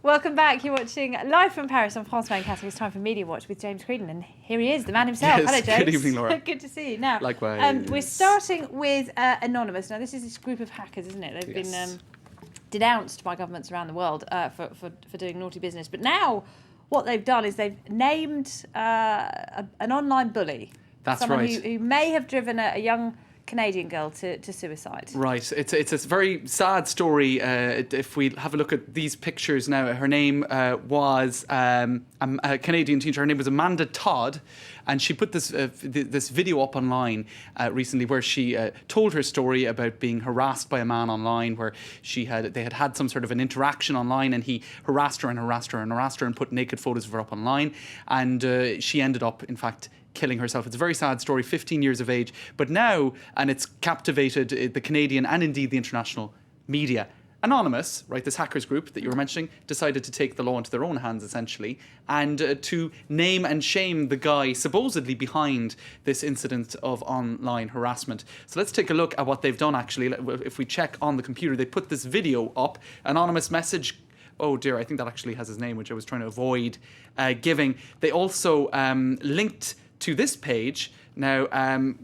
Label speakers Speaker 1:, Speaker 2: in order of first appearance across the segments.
Speaker 1: Welcome back. You're watching live from Paris on France 24. It's time for Media Watch with James Creedon, and here he is, the man himself.
Speaker 2: Yes,
Speaker 1: Hello, James.
Speaker 2: good evening, Laura.
Speaker 1: Good to see you. Now,
Speaker 2: likewise.
Speaker 1: We're starting with Anonymous. Now, this is this group of hackers, isn't it? They've been denounced by governments around the world for doing naughty business. But now, what they've done is they've named an online bully.
Speaker 2: That's
Speaker 1: someone
Speaker 2: right.
Speaker 1: who may have driven a young Canadian girl to suicide.
Speaker 2: Right. It's a very sad story. If we have a look at these pictures now, her name was a Canadian teacher. Her name was Amanda Todd, and she put this video up online recently where she told her story about being harassed by a man online, where they had some sort of an interaction online, and he harassed her and put naked photos of her up online, and she ended up, in fact, killing herself. It's a very sad story, 15 years of age. But now, and it's captivated the Canadian and indeed the international media. Anonymous, right, this hackers group that you were mentioning, decided to take the law into their own hands, essentially, and to name and shame the guy supposedly behind this incident of online harassment. So let's take a look at what they've done, actually. If we check on the computer, they put this video up, anonymous message. Oh dear, I think that actually has his name, which I was trying to avoid giving. They also linked to this page now,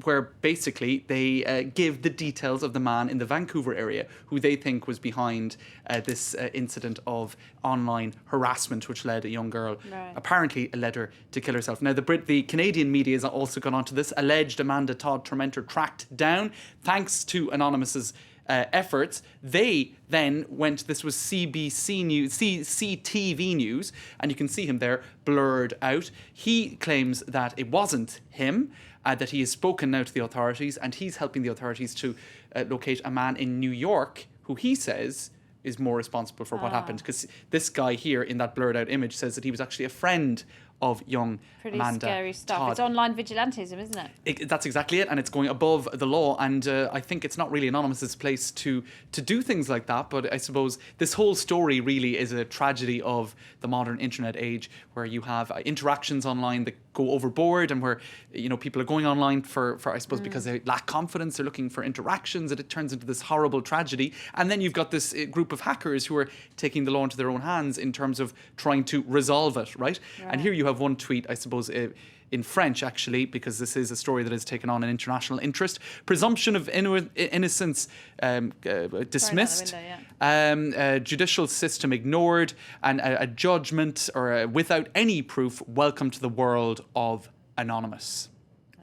Speaker 2: where basically they give the details of the man in the Vancouver area who they think was behind this incident of online harassment, which led a young girl, apparently led her to kill herself. Now, the Canadian media has also gone on to this alleged Amanda Todd tormentor tracked down, thanks to Anonymous's efforts. They then went, this was CBC News, CTV News, and you can see him there blurred out. He claims that it wasn't him, that he has spoken now to the authorities, and he's helping the authorities to locate a man in New York who he says is more responsible for what happened, because this guy here in that blurred out image says that he was actually a friend of young Amanda
Speaker 1: scary stuff.
Speaker 2: Todd.
Speaker 1: It's online vigilantism, isn't it?
Speaker 2: That's exactly it, and it's going above the law, and I think it's not really Anonymous's place to do things like that, but I suppose this whole story really is a tragedy of the modern internet age, where you have interactions online that go overboard, and where people are going online for I suppose because they lack confidence, they're looking for interactions, and it turns into this horrible tragedy. And then you've got this group of hackers who are taking the law into their own hands in terms of trying to resolve it, right? And here you have one tweet, I suppose, in French, actually, because this is a story that has taken on an international interest. Presumption of innocence dismissed, judicial system ignored, and a judgment without any proof. Welcome to the world of Anonymous.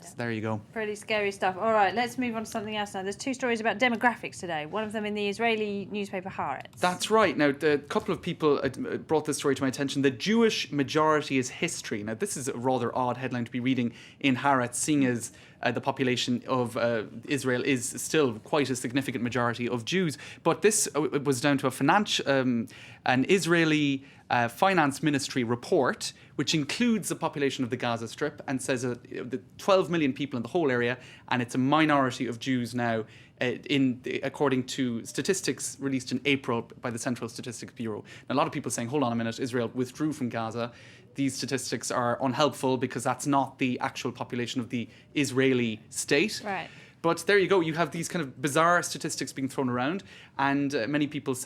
Speaker 2: So there you go.
Speaker 1: Pretty scary stuff. All right, let's move on to something else now. There's two stories about demographics today. One of them in the Israeli newspaper Haaretz.
Speaker 2: That's right. Now, a couple of people brought this story to my attention. The Jewish majority is history. Now, this is a rather odd headline to be reading in Haaretz, seeing as the population of Israel is still quite a significant majority of Jews. But this was down to an Israeli finance ministry report, which includes the population of the Gaza Strip, and says the 12 million people in the whole area, and it's a minority of Jews now, according to statistics released in April by the Central Statistics Bureau. Now, a lot of people saying, hold on a minute, Israel withdrew from Gaza. These statistics are unhelpful because that's not the actual population of the Israeli state.
Speaker 1: Right.
Speaker 2: But there you go. You have these kind of bizarre statistics being thrown around, and many people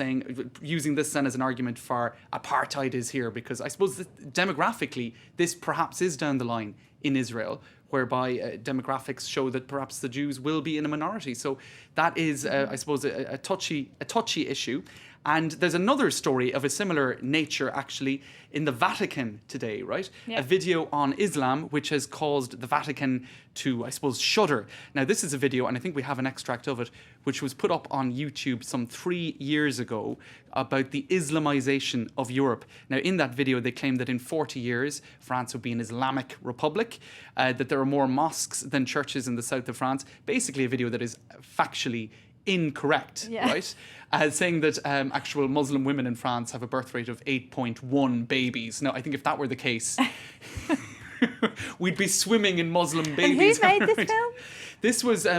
Speaker 2: using this then as an argument for apartheid is here, because I suppose that demographically this perhaps is down the line in Israel, whereby demographics show that perhaps the Jews will be in a minority. So that is, I suppose, a touchy issue. And there's another story of a similar nature, actually, in the Vatican today, right?
Speaker 1: Yeah.
Speaker 2: A video on Islam, which has caused the Vatican to, I suppose, shudder. Now, this is a video, and I think we have an extract of it, which was put up on YouTube some 3 years ago about the Islamization of Europe. Now, in that video, they claim that in 40 years, France would be an Islamic republic, that there are more mosques than churches in the south of France. Basically, a video that is factually incorrect, right? Saying that actual Muslim women in France have a birth rate of 8.1 babies. Now, I think if that were the case, we'd be swimming in Muslim babies.
Speaker 1: And who made this film?
Speaker 2: This was, do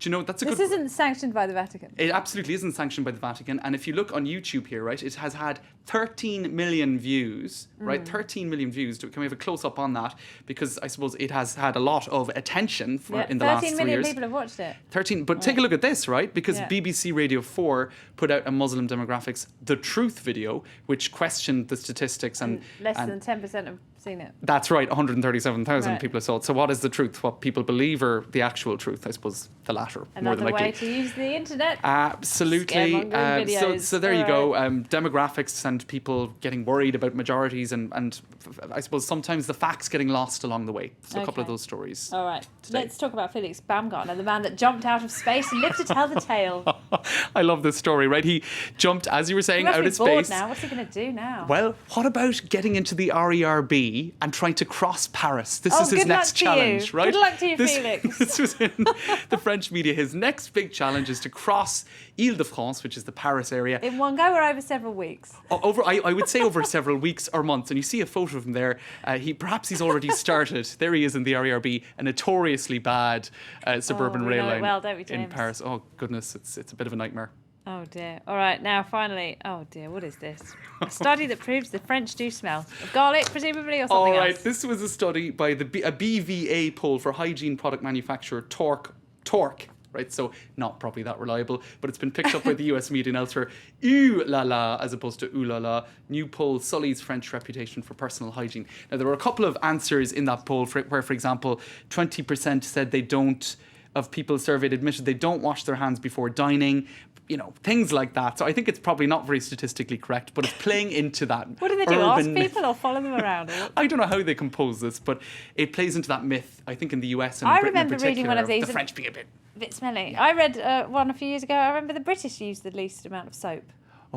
Speaker 2: you know, that's a
Speaker 1: This
Speaker 2: good...
Speaker 1: isn't sanctioned by the Vatican.
Speaker 2: It absolutely isn't sanctioned by the Vatican. And if you look on YouTube here, right, it has had 13 million views, right? 13 million views. Can we have a close-up on that? Because I suppose it has had a lot of attention in the last 3 years.
Speaker 1: 13 million people have watched it.
Speaker 2: 13, but take a look at this, right? Because BBC Radio 4 put out a Muslim demographics The Truth video, which questioned the statistics and
Speaker 1: less than 10% have seen it.
Speaker 2: That's right, 137,000
Speaker 1: Right.
Speaker 2: people have saw it. So what is the truth? What people believe or the actual truth? I suppose the latter, more than
Speaker 1: Another
Speaker 2: likely.
Speaker 1: way to use the internet.
Speaker 2: Absolutely.
Speaker 1: Scaremongering videos.
Speaker 2: So there you go. Demographics and people getting worried about majorities and I suppose sometimes the facts getting lost along the way. So a couple of
Speaker 1: Okay.
Speaker 2: those stories.
Speaker 1: All right,
Speaker 2: today.
Speaker 1: let's talk about Felix Baumgartner, the man that jumped out of space and lived to tell the tale.
Speaker 2: I love this story, right? He jumped, as you were saying,
Speaker 1: He must
Speaker 2: out
Speaker 1: be
Speaker 2: of
Speaker 1: bored
Speaker 2: space.
Speaker 1: now. What's he going to do now?
Speaker 2: Well, what about getting into the RERB and trying to cross Paris? This is his
Speaker 1: good luck
Speaker 2: next
Speaker 1: to
Speaker 2: challenge,
Speaker 1: you.
Speaker 2: right?
Speaker 1: Good luck to you, Felix.
Speaker 2: This was in the French media. His next big challenge is to cross Ile-de-France, which is the Paris area.
Speaker 1: In one go or over several weeks?
Speaker 2: I would say over several weeks or months. And you see a photo of him there. Perhaps he's already started. There he is in the RERB, a notoriously bad suburban
Speaker 1: we
Speaker 2: rail
Speaker 1: know it
Speaker 2: line
Speaker 1: well, don't we,
Speaker 2: in
Speaker 1: James?
Speaker 2: Paris. Oh, goodness, it's a bit of a nightmare.
Speaker 1: Oh dear. All right, now finally. Oh dear, what is this? A study that proves the French do smell of garlic, presumably, or
Speaker 2: All
Speaker 1: something
Speaker 2: right,
Speaker 1: else.
Speaker 2: this was a study by a BVA poll for hygiene product manufacturer Torque. Right, so not probably that reliable, but it's been picked up by the US media and elsewhere. Ooh la la, as opposed to ooh la la. New poll sullies French reputation for personal hygiene. Now, there were a couple of answers in that poll where, for example, 20% said they don't, of people surveyed admitted they don't wash their hands before dining. You know, things like that. So I think it's probably not very statistically correct, but it's playing into that.
Speaker 1: What do they do? Ask
Speaker 2: urban
Speaker 1: people or follow them around? Or what?
Speaker 2: I don't know how they compose this, but it plays into that myth, I think, in the US and
Speaker 1: I
Speaker 2: Britain in
Speaker 1: remember
Speaker 2: particular,
Speaker 1: reading one of these
Speaker 2: the French being a bit...
Speaker 1: bit smelly. I read one a few years ago. I remember the British use the least amount of soap.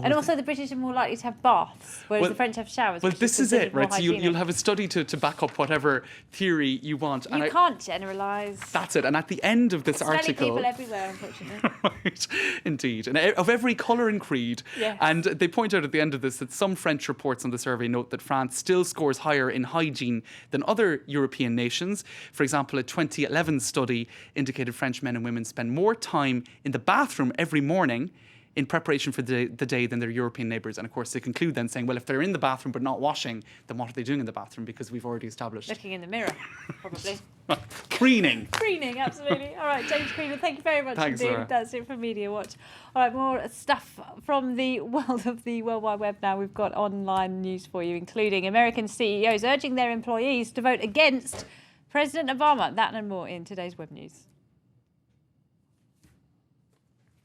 Speaker 1: And also the British are more likely to have baths, whereas the French have showers.
Speaker 2: Well,
Speaker 1: which
Speaker 2: this is
Speaker 1: considered
Speaker 2: it,
Speaker 1: more
Speaker 2: right? So you'll
Speaker 1: hygienic.
Speaker 2: have a study to back up whatever theory you want.
Speaker 1: You can't generalise.
Speaker 2: That's it. And at the end of this
Speaker 1: Smelly
Speaker 2: article...
Speaker 1: people everywhere, unfortunately.
Speaker 2: Right, indeed. And of every colour and creed.
Speaker 1: Yes.
Speaker 2: And they point out at the end of this that some French reports on the survey note that France still scores higher in hygiene than other European nations. For example, a 2011 study indicated French men and women spend more time in the bathroom every morning in preparation for the day than their European neighbours. And of course, they conclude then saying, well, if they're in the bathroom but not washing, then what are they doing in the bathroom? Because we've already established.
Speaker 1: Looking in the mirror, probably.
Speaker 2: Preening.
Speaker 1: Preening, absolutely. All right, James Greenwood, thank you very much
Speaker 2: Thanks,
Speaker 1: indeed.
Speaker 2: Laura.
Speaker 1: That's it from Media Watch. All right, more stuff from the world of the World Wide Web now. We've got online news for you, including American CEOs urging their employees to vote against President Obama. That and more in today's web news.